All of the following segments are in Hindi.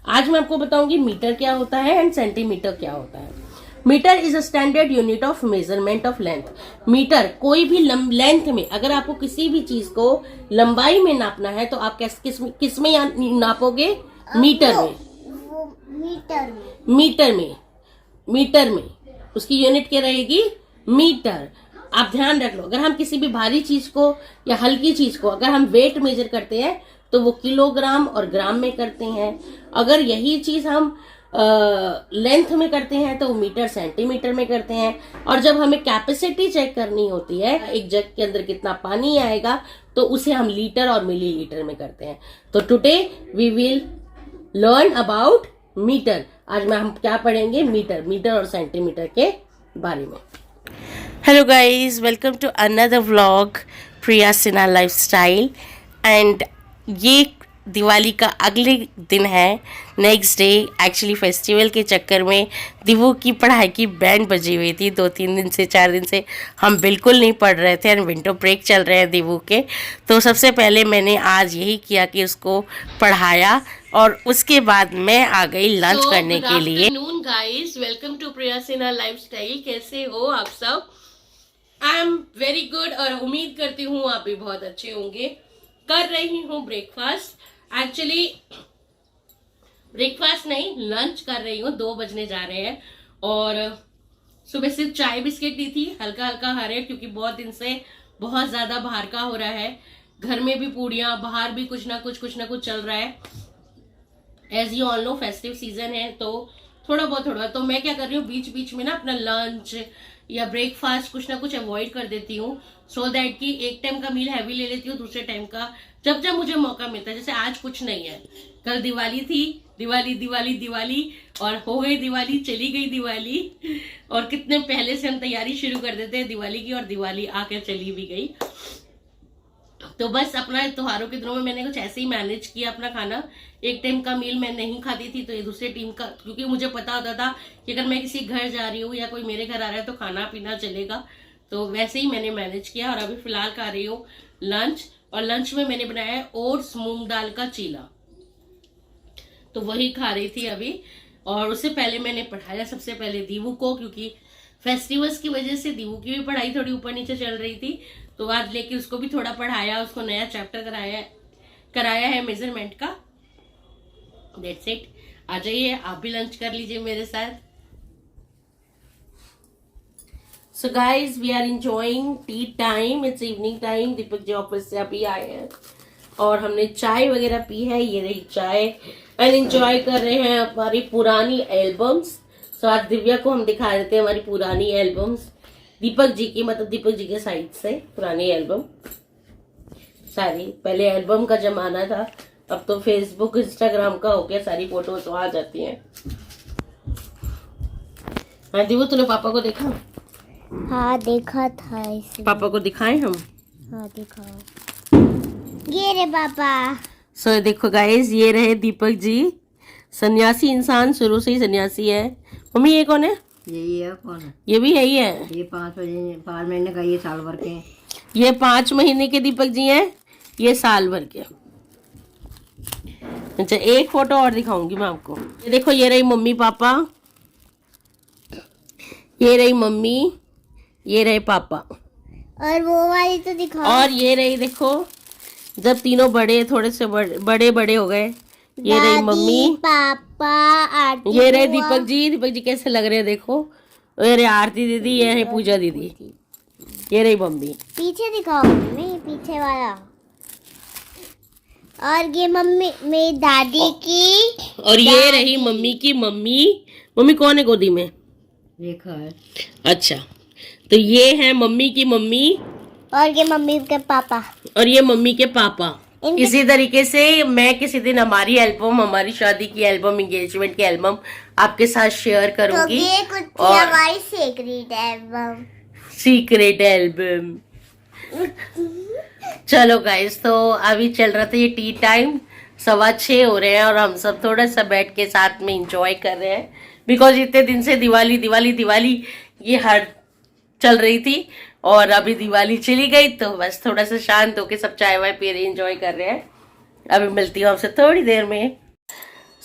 आज मैं आपको बताऊंगी मीटर क्या होता है एंड सेंटीमीटर क्या होता है। Metre is a standard unit of measurement of length. Metre कोई भी लेंथ में, अगर आपको किसी भी चीज को लंबाई में नापना है तो आप किस में नापोगे? मीटर में। मीटर में उसकी यूनिट क्या रहेगी? मीटर। आप ध्यान रख लो, अगर हम किसी भी भारी चीज को या हल्की चीज को अगर हम वेट मेजर करते हैं तो वो किलोग्राम और ग्राम में करते हैं। अगर यही चीज हम लेंथ में करते हैं तो मीटर सेंटीमीटर में करते हैं। और जब हमें कैपेसिटी चेक करनी होती है, एक जग के अंदर कितना पानी आएगा, तो उसे हम लीटर और मिलीलीटर में करते हैं। तो today we will learn about metre. आज हम क्या पढ़ेंगे? मीटर और सेंटीमीटर के बारे में। Hello guys, welcome to another vlog Priya Sinha lifestyle. And ये दिवाली का अगले दिन है, नेक्स्ट डे। एक्चुअली फेस्टिवल के चक्कर में दिवू की पढ़ाई की बैंड बजी हुई थी। 2-3 दिन से 4 दिन से हम बिल्कुल नहीं पढ़ रहे थे एंड विंटर ब्रेक चल रहे हैं दिवू के। तो सबसे पहले मैंने आज यही किया कि उसको पढ़ाया और उसके बाद मैं आ गई लंच करने के लिए। Good afternoon guys, welcome to Priya Sinha lifestyle. कैसे हो आप सब? आई एम वेरी गुड और उम्मीद करती हूँ आप भी बहुत अच्छे होंगे। कर रही हूँ ब्रेकफास्ट। एक्चुअली ब्रेकफास्ट नहीं, लंच कर रही हूँ। 2 बजने जा रहे हैं और सुबह सिर्फ चाय बिस्किट दी थी, हल्का हल्का खा रहे हैं क्योंकि बहुत दिन से बहुत ज्यादा बाहर का हो रहा है। घर में भी पूड़ियाँ, बाहर भी कुछ ना कुछ चल रहा है। As you all know festive season है तो थोड़ा बहुत तो मैं क्या कर रही हूँ, बीच बीच में ना अपना लंच या ब्रेकफास्ट कुछ ना कुछ अवॉइड कर देती हूँ, सो दैट कि एक टाइम का मील हैवी ले लेती हूँ, दूसरे टाइम का जब जब मुझे मौका मिलता है। जैसे आज कुछ नहीं है, कल दिवाली थी, दिवाली और हो गई दिवाली, चली गई दिवाली। और कितने पहले से हम तैयारी शुरू कर देते हैं दिवाली की और दिवाली आकर चली भी गई। तो बस अपना त्योहारों के दिनों में मैंने कुछ ऐसे ही मैनेज किया अपना खाना। एक टाइम का मील मैं नहीं खाती थी तो ये दूसरे टीम का, क्योंकि मुझे पता होता था कि अगर मैं किसी घर जा रही हूँ या कोई मेरे घर आ रहा है तो खाना पीना चलेगा। तो वैसे ही मैंने मैनेज किया और अभी फिलहाल खा रही हूँ लंच। और लंच में मैंने बनाया है ओट्स मूंग दाल का चीला, तो वही खा रही थी अभी। और उससे पहले मैंने पढ़ाया सबसे पहले दीवू को, क्योंकि फेस्टिवल्स की वजह से दीवू की भी पढ़ाई थोड़ी ऊपर नीचे चल रही थी। तो आज लेके उसको भी थोड़ा पढ़ाया, उसको नया चैप्टर कराया है मेजरमेंट का। That's it. आ जाइए, आप भी लंच कर लीजिए मेरे साथ। So guys, we are enjoying tea time. It's evening time. Deepak ji office से अभी आए हैं और हमने चाय वगैरह पी है। ये रही चाय एंड एंजॉय कर रहे हैं हमारी पुरानी एल्बम्स। सो आज दिव्या को हम दिखा देते हैं हमारी पुरानी एल्बम्स, दीपक जी की, मतलब दीपक जी के साइड से पुरानी एल्बम सारी। पहले एल्बम का जमाना था, अब तो फेसबुक इंस्टाग्राम का हो गया, सारी फोटो तो आ जाती हैं। हाँ दीपू, तूने पापा को देखा? हाँ देखा था इसे। पापा को दिखाएं हम? हाँ दिखाओ। ये रे पापा। सो देखो गाइस, ये रहे दीपक जी, सन्यासी इंसान, शुरू से ही सन्यासी है। मम्मी ये कौन है? यही है। कौन है? ये भी यही है। ये 5 महीने का, ये साल भर के हैं। ये 5 महीने के दीपक जी हैं, ये साल भर के। अच्छा, एक फोटो और दिखाऊंगी मैं आपको। ये देखो, ये रही मम्मी पापा, ये रही मम्मी, ये रहे पापा, और वो वाली तो दिखाओ। और ये रही देखो जब तीनों बड़े, थोड़े से बड़े हो गए। ये रही मम्मी, पापा, आरती, ये रहे दीपक जी। दीपक जी कैसे लग रहे हैं देखो। ये रही आरती दीदी, ये रही पूजा दीदी, ये रही मम्मी। पीछे दिखाओ मम्मी, पीछे वाला। और ये मम्मी मेरी दादी की, और ये रही मम्मी की मम्मी। मम्मी कौन है गोदी में? रेखा है। अच्छा, तो ये है मम्मी की मम्मी, और ये मम्मी के पापा, और ये मम्मी के पापा। इसी तरीके से मैं किसी दिन हमारी एल्बम, हमारी शादी की एल्बम, एंगेजमेंट की एल्बम आपके साथ शेयर करूंगी। तो ये कुछ हमारी सीक्रेट एल्बम। चलो गाइस, तो अभी चल रहा था ये टी टाइम। 6:15 हो रहे हैं और हम सब थोड़ा सा बैठ के साथ में इंजॉय कर रहे हैं, बिकॉज इतने दिन से दिवाली ये हर चल रही थी और अभी दिवाली चली गई तो बस थोड़ा सा शांत होके सब चाय वाय पी रहे, एंजॉय कर रहे हैं। अभी मिलती हूँ आपसे थोड़ी देर में।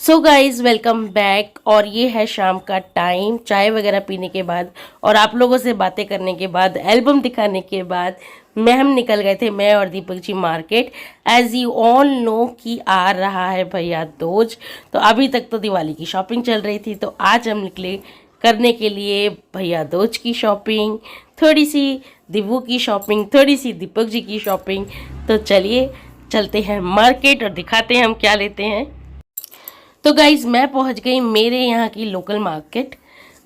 So guys welcome back. और ये है शाम का टाइम, चाय वगैरह पीने के बाद और आप लोगों से बातें करने के बाद, एल्बम दिखाने के बाद मैं हम निकल गए थे, मैं और Deepak ji, market. As you all know कि आ रहा है भैया दूज। तो अभी तक तो दिवाली की शॉपिंग चल रही थी, तो आज हम निकले करने के लिए भैया दूज की शॉपिंग, थोड़ी सी दिव्ू की शॉपिंग, थोड़ी सी दीपक जी की शॉपिंग। तो चलिए चलते हैं मार्केट और दिखाते हैं हम क्या लेते हैं। तो गाइज मैं पहुंच गई मेरे यहाँ की लोकल मार्केट।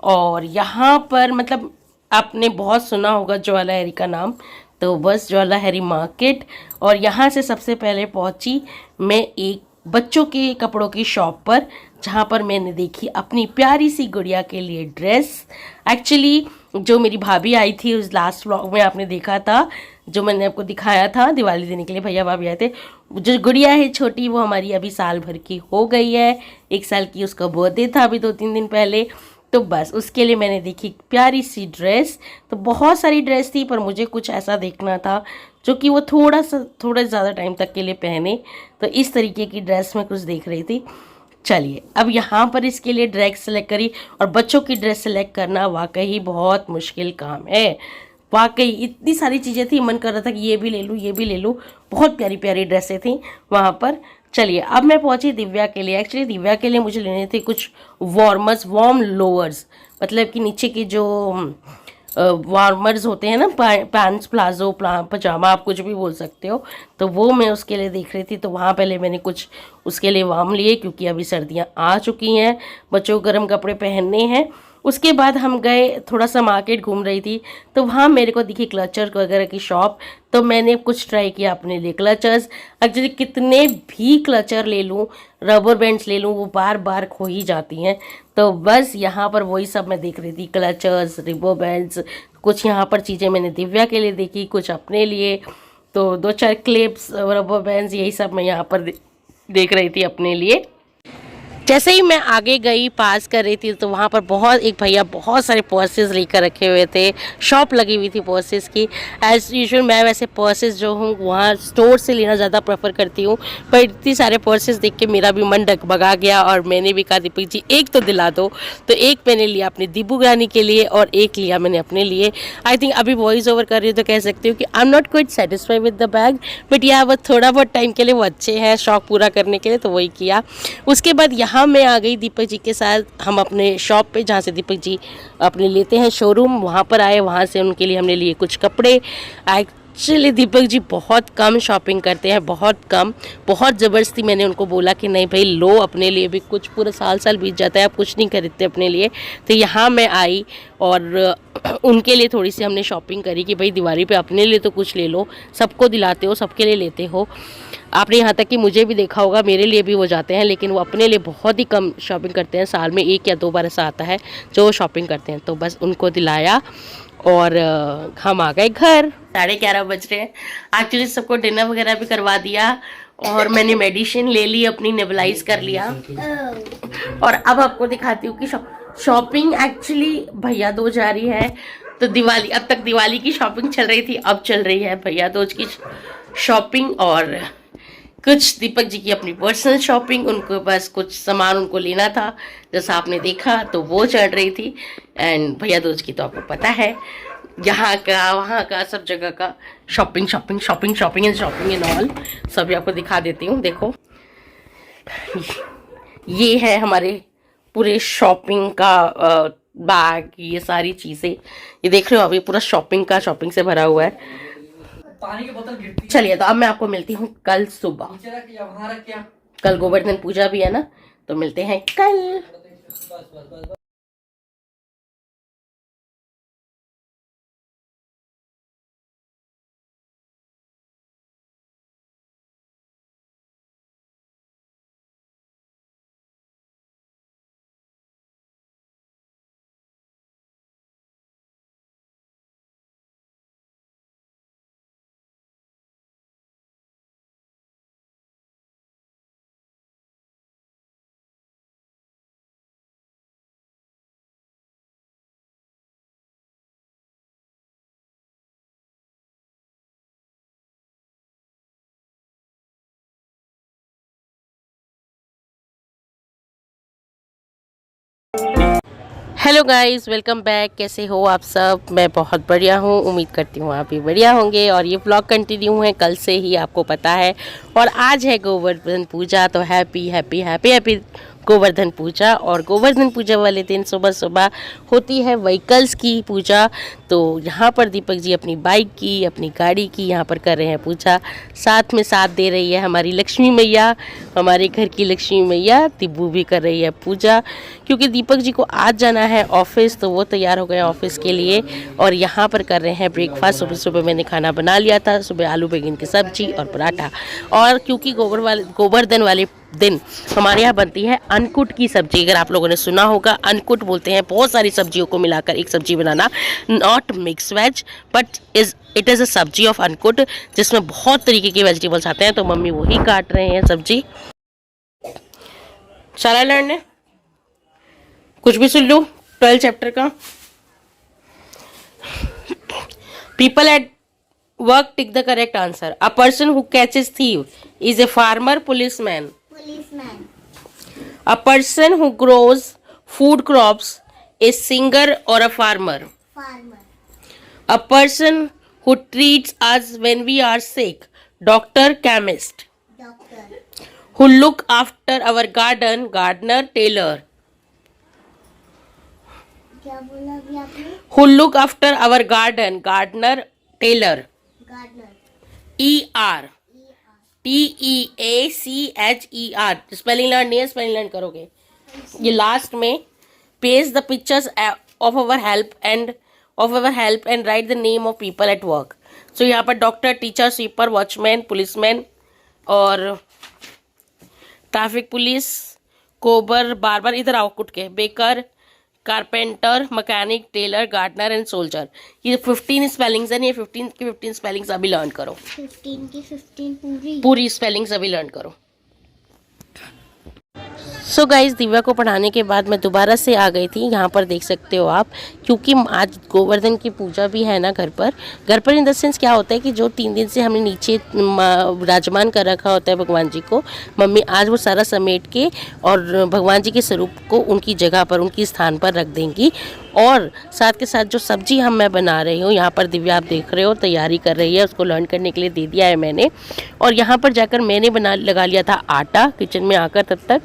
और यहाँ पर मतलब आपने बहुत सुना होगा ज्वाला हेरी का नाम, तो बस ज्वाला हेरी मार्केट। और यहाँ से सबसे पहले पहुंची मैं एक बच्चों के कपड़ों की शॉप पर, जहाँ पर मैंने देखी अपनी प्यारी सी गुड़िया के लिए ड्रेस। एक्चुअली जो मेरी भाभी आई थी उस लास्ट व्लॉग में आपने देखा था, जो मैंने आपको दिखाया था, दिवाली देने के लिए भैया भाभी आए थे। जो गुड़िया है छोटी, वो हमारी अभी साल भर की हो गई है, 1 साल की उसका बर्थडे था अभी 2-3 दिन पहले। तो बस उसके लिए मैंने देखी प्यारी सी ड्रेस। तो बहुत सारी ड्रेस थी पर मुझे कुछ ऐसा देखना था जो कि वो थोड़ा ज़्यादा टाइम तक के लिए पहने। तो इस तरीके की ड्रेस मैं कुछ देख रही थी। चलिए अब यहाँ पर इसके लिए ड्रेस सेलेक्ट करी, और बच्चों की ड्रेस सेलेक्ट करना वाकई बहुत मुश्किल काम है। वाकई इतनी सारी चीज़ें थी, मन कर रहा था कि ये भी ले लूँ, ये भी ले लूँ। बहुत प्यारी प्यारी ड्रेसें थी वहाँ पर। चलिए अब मैं पहुँची दिव्या के लिए। एक्चुअली दिव्या के लिए मुझे लेने थे कुछ वार्म लोअर्स, मतलब कि नीचे के जो वार्मर्स होते हैं ना, पैंट्स, प्लाजो, पजामा, आप कुछ भी बोल सकते हो। तो वो मैं उसके लिए देख रही थी। तो वहाँ पहले मैंने कुछ उसके लिए वार्म लिए, क्योंकि अभी सर्दियाँ आ चुकी हैं, बच्चों को गर्म कपड़े पहनने हैं। उसके बाद हम गए, थोड़ा सा मार्केट घूम रही थी, तो वहाँ मेरे को दिखी क्लचर वगैरह की शॉप। तो मैंने कुछ ट्राई किया अपने लिए क्लचर्स। एक्चुअली कितने भी क्लचर ले लूँ, रबर बैंड्स ले लूँ, वो बार बार खो ही जाती हैं। तो बस यहाँ पर वही सब मैं देख रही थी, क्लचर्स, रबर बैंड्स। कुछ यहाँ पर चीज़ें मैंने दिव्या के लिए देखी, कुछ अपने लिए। तो 2-4 क्लिप्स, रबर बैंड्स, यही सब मैं यहाँ पर देख रही थी अपने लिए। जैसे ही मैं आगे गई, पास कर रही थी, तो वहाँ पर एक भैया बहुत सारे पर्सेस लेकर रखे हुए थे। शॉप लगी हुई थी पर्सेस की। एज यूजुअल मैं वैसे पर्सेस जो हूँ वहाँ स्टोर से लेना ज़्यादा प्रेफर करती हूँ, पर इतनी सारे पर्सेस देख के मेरा भी मन डगमगा गया, और मैंने भी कहा दीपक जी एक तो दिला दो। तो एक मैंने लिया अपनी दीबू रानी के लिए, और एक लिया मैंने अपने लिए। आई थिंक अभी वॉइस ओवर कर रही हूँ तो कह सकती हूँ कि I am not quite satisfied with the bag, but या वो थोड़ा बहुत टाइम के लिए वो अच्छे हैं, शौक पूरा करने के लिए, तो वही किया। उसके बाद यहाँ मैं आ गई दीपक जी के साथ, हम अपने शॉप पे, जहाँ से दीपक जी अपने लेते हैं शोरूम, वहाँ पर आए। वहाँ से उनके लिए हमने लिए कुछ कपड़े। एक्चुअली दीपक जी बहुत कम शॉपिंग करते हैं, बहुत कम। बहुत ज़बरदस्ती मैंने उनको बोला कि नहीं भाई लो अपने लिए भी कुछ, पूरा साल बीत जाता है, आप कुछ नहीं खरीदते अपने लिए। तो यहाँ मैं आई और उनके लिए थोड़ी सी हमने शॉपिंग करी कि भाई दिवाली पे अपने लिए तो कुछ ले लो, सबको दिलाते हो, सबके लिए लेते हो। आपने यहाँ तक कि मुझे भी देखा होगा, मेरे लिए भी वो जाते हैं, लेकिन वो अपने लिए बहुत ही कम शॉपिंग करते हैं। साल में 1 या 2 बार ऐसा आता है जो शॉपिंग करते हैं। तो बस उनको दिलाया और हम आ गए घर। 11:30 बज रहे हैं। एक्चुअली सबको डिनर वगैरह भी करवा दिया, और मैंने मेडिसिन ले ली, अपनी नेबुलाइज कर लिया। और अब आपको दिखाती हूँ कि शॉपिंग एक्चुअली भैया दूज जा रही है। तो दिवाली, अब तक दिवाली की शॉपिंग चल रही थी, अब चल रही है भैया दूज की शॉपिंग। और कुछ दीपक जी की अपनी पर्सनल शॉपिंग, उनको बस कुछ सामान उनको लेना था, जैसा आपने देखा, तो वो चल रही थी। एंड भैया दूज की तो आपको पता है, यहाँ का वहाँ का सब जगह का shopping shopping shopping shopping and all. सभी आपको दिखा देती हूँ, देखो ये है हमारे पूरे शॉपिंग का बैग, ये सारी चीज़ें, ये देख रहे हो अभी पूरा शॉपिंग से भरा हुआ है। पानी की बोतल गिरती चलिए तो अब मैं आपको मिलती हूँ कल सुबह। नीचे रख या वहां रख क्या? कल गोवर्धन पूजा भी है ना, तो मिलते हैं कल। बस बस बस हेलो गाइस, वेलकम बैक। कैसे हो आप सब? मैं बहुत बढ़िया हूँ, उम्मीद करती हूँ आप भी बढ़िया होंगे। और ये व्लॉग कंटिन्यू है कल से ही, आपको पता है। और आज है गोवर्धन पूजा, तो happy happy happy happy Govardhan Puja. और गोवर्धन पूजा वाले दिन सुबह सुबह होती है व्हीकल्स की पूजा। तो यहाँ पर दीपक जी अपनी बाइक की, अपनी गाड़ी की यहाँ पर कर रहे हैं पूजा। साथ में साथ दे रही है हमारी लक्ष्मी मैया, हमारे घर की लक्ष्मी मैया तिब्बू भी कर रही है पूजा। क्योंकि दीपक जी को आज जाना है ऑफिस, तो वो तैयार हो गए ऑफिस के लिए। और यहाँ पर कर रहे हैं ब्रेकफास्ट। सुबह सुबह मैंने खाना बना लिया था, सुबह आलू बैंगन की सब्जी और पराठा। और क्योंकि गोवर्धन वाले दिन हमारे यहाँ बनती है अन्नकूट की सब्जी। अगर आप लोगों ने सुना होगा, अन्नकूट बोलते हैं बहुत सारी सब्जियों को मिलाकर एक सब्जी बनाना, not mix veg but it is a sabzi of Annakut, जिसमें बहुत तरीके के वेजिटेबल्स आते हैं। तो मम्मी वही काट रहे हैं सब्जी। सारा लर्न कुछ भी सुन लो 12 चैप्टर का। People at work tick the correct answer. A person who catches thief is a farmer, policeman. A person who grows food crops is singer or a farmer. A person who treats us when we are sick, doctor, chemist. Who look after our garden, gardener, tailor. क्या बोला अभी आपने? Who look after our garden, gardener, tailor. ER. TEACHER। Spelling learn नहीं है, स्पेलिंग लर्न करोगे। ये लास्ट में paste the pictures of our help and write the name of people at work. So यहाँ पर doctor, teacher, sweeper, watchman, policeman और ट्रैफिक पुलिस, कोबर, बार्बर, इधर आओ कुट के, baker, carpenter, mechanic, tailor, gardener and soldier. ये 15 स्पेलिंग्स हैं। ये 15 की 15 स्पेलिंग्स अभी लर्न करो। 15 की 15 पूरी स्पेलिंग्स अभी लर्न करो। सो गाइस, दिव्या को पढ़ाने के बाद मैं दोबारा से आ गई थी। यहाँ पर देख सकते हो आप, क्योंकि आज गोवर्धन की पूजा भी है ना घर पर इन द सेंस क्या होता है कि जो 3 दिन से हमने नीचे विराजमान कर रखा होता है भगवान जी को, मम्मी आज वो सारा समेट के और भगवान जी के स्वरूप को उनकी जगह पर, उनकी स्थान पर रख देंगी। और साथ के साथ जो सब्जी मैं बना रही हूँ, यहाँ पर दिव्या आप देख रहे हो तैयारी कर रही है, उसको लर्न करने के लिए दे दिया है मैंने। और यहाँ पर जाकर मैंने लगा लिया था आटा किचन में आकर तब तक।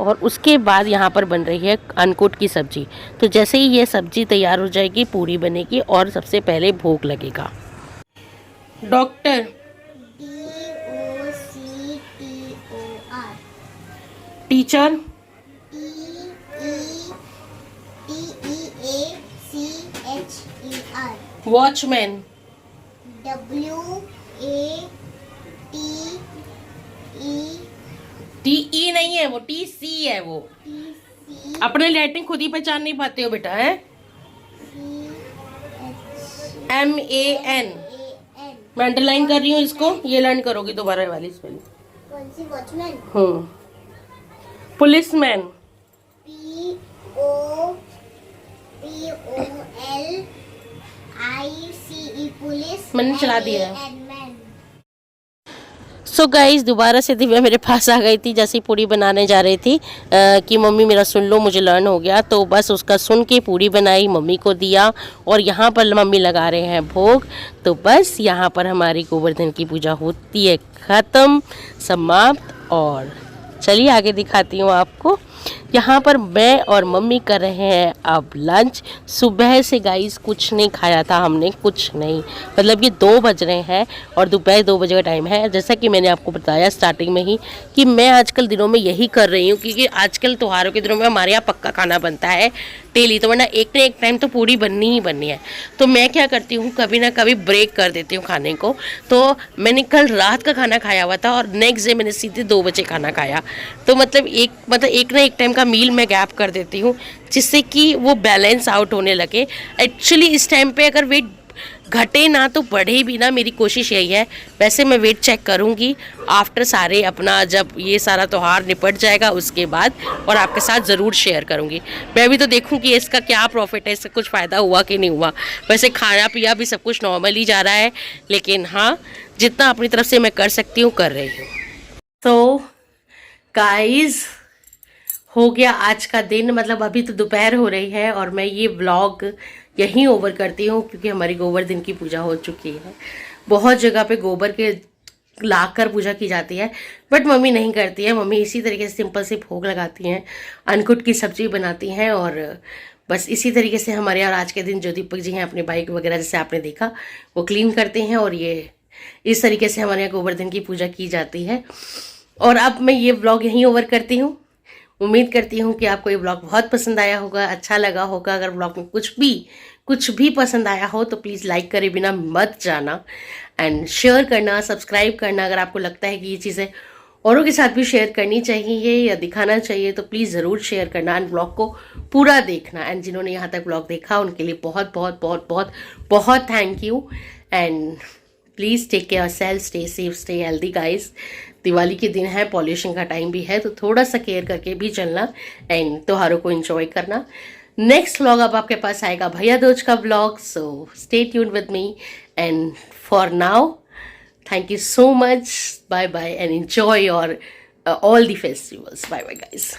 और उसके बाद यहाँ पर बन रही है अन्नकूट की सब्जी। तो जैसे ही ये सब्जी तैयार हो जाएगी, पूरी बनेगी और सबसे पहले भोग लगेगा। Doctor, DOCTOR। Teacher, TEACHER। Watchman, TE नहीं है वो, TC है वो। अपने लेटरिंग खुद ही पहचान नहीं पाते हो बेटा, है MAN। मैं अंडरलाइन कर रही हूँ इसको, ये लर्न करोगी दोबारा वाली स्पेलिंग। कौन सी? वॉचमैन। Policeman, POLICE, police. मैंने चला दिया है। MAN। सो गाइस, दोबारा से दिव्या मेरे पास आ गई थी जैसे पूड़ी बनाने जा रही थी कि मम्मी मेरा सुन लो, मुझे लर्न हो गया। तो बस उसका सुन के पूड़ी बनाई, मम्मी को दिया। और यहाँ पर मम्मी लगा रहे हैं भोग। तो बस यहाँ पर हमारी गोवर्धन की पूजा होती है ख़त्म, समाप्त। और चलिए आगे दिखाती हूँ आपको। यहाँ पर मैं और मम्मी कर रहे हैं अब लंच। सुबह से गाइस कुछ नहीं खाया था हमने, कुछ नहीं, मतलब ये 2 बज रहे हैं और दोपहर 2 बजे का टाइम है। जैसा कि मैंने आपको बताया स्टार्टिंग में ही कि मैं आजकल दिनों में यही कर रही हूँ, क्योंकि आजकल त्योहारों के दिनों में हमारे यहाँ पक्का खाना बनता है डेली। तो वरना एक ना एक टाइम तो पूरी बननी ही बननी है। तो मैं क्या करती हूँ, कभी ना कभी ब्रेक कर देती हूँ खाने को। तो मैंने कल रात का खाना खाया हुआ था और नेक्स्ट डे मैंने सीधे 2 बजे खाना खाया। तो मतलब एक ना एक टाइम का मील मैं गैप कर देती हूँ, जिससे कि वो बैलेंस आउट होने लगे। एक्चुअली इस टाइम पे अगर वेट घटे ना तो बढ़े भी ना, मेरी कोशिश यही है। वैसे मैं वेट चेक करूँगी आफ्टर सारे अपना, जब ये सारा त्यौहार निपट जाएगा उसके बाद, और आपके साथ ज़रूर शेयर करूँगी। मैं भी तो देखूँ कि इसका क्या प्रॉफिट है, इससे कुछ फ़ायदा हुआ कि नहीं हुआ। वैसे खाना पिया भी सब कुछ नॉर्मल ही जा रहा है, लेकिन हाँ जितना अपनी तरफ से मैं कर सकती हूँ कर रही हूँ। तो गाइस हो गया आज का दिन, मतलब अभी तो दोपहर हो रही है और मैं ये व्लॉग यहीं ओवर करती हूँ क्योंकि हमारी गोबर दिन की पूजा हो चुकी है। बहुत जगह पे गोबर के लाकर पूजा की जाती है बट मम्मी नहीं करती है। मम्मी इसी तरीके से सिंपल से भोग लगाती हैं, अनकुट की सब्जी बनाती हैं और बस इसी तरीके से हमारे यहाँ आज के दिन जो दीपक जी हैं अपने बाइक वगैरह जैसे आपने देखा वो क्लीन करते हैं और ये इस तरीके से हमारे यहाँ गोवर्धन की पूजा की जाती है। और अब मैं ये व्लॉग यहीं ओवर करती हूँ। उम्मीद करती हूँ कि आपको ये व्लॉग बहुत पसंद आया होगा, अच्छा लगा होगा। अगर व्लॉग में कुछ भी पसंद आया हो तो प्लीज़ लाइक करे बिना मत जाना एंड शेयर करना, सब्सक्राइब करना। अगर आपको लगता है कि ये चीज़ें औरों के साथ भी शेयर करनी चाहिए या दिखाना चाहिए तो प्लीज़ ज़रूर शेयर करना एंड व्लॉग को पूरा देखना। एंड जिन्होंने यहाँ तक व्लॉग देखा उनके लिए बहुत बहुत बहुत बहुत बहुत thank you and please take care yourself, stay safe, stay healthy guys. Diwali के दिन है, पॉल्यूशन का टाइम भी है तो थोड़ा सा केयर करके भी चलना एंड त्योहारों को एंजॉय करना। नेक्स्ट व्लॉग अब आपके पास आएगा भैया दूज का vlog, so stay tuned with me and for now thank you so much, bye bye and enjoy your all the festivals. Bye bye guys.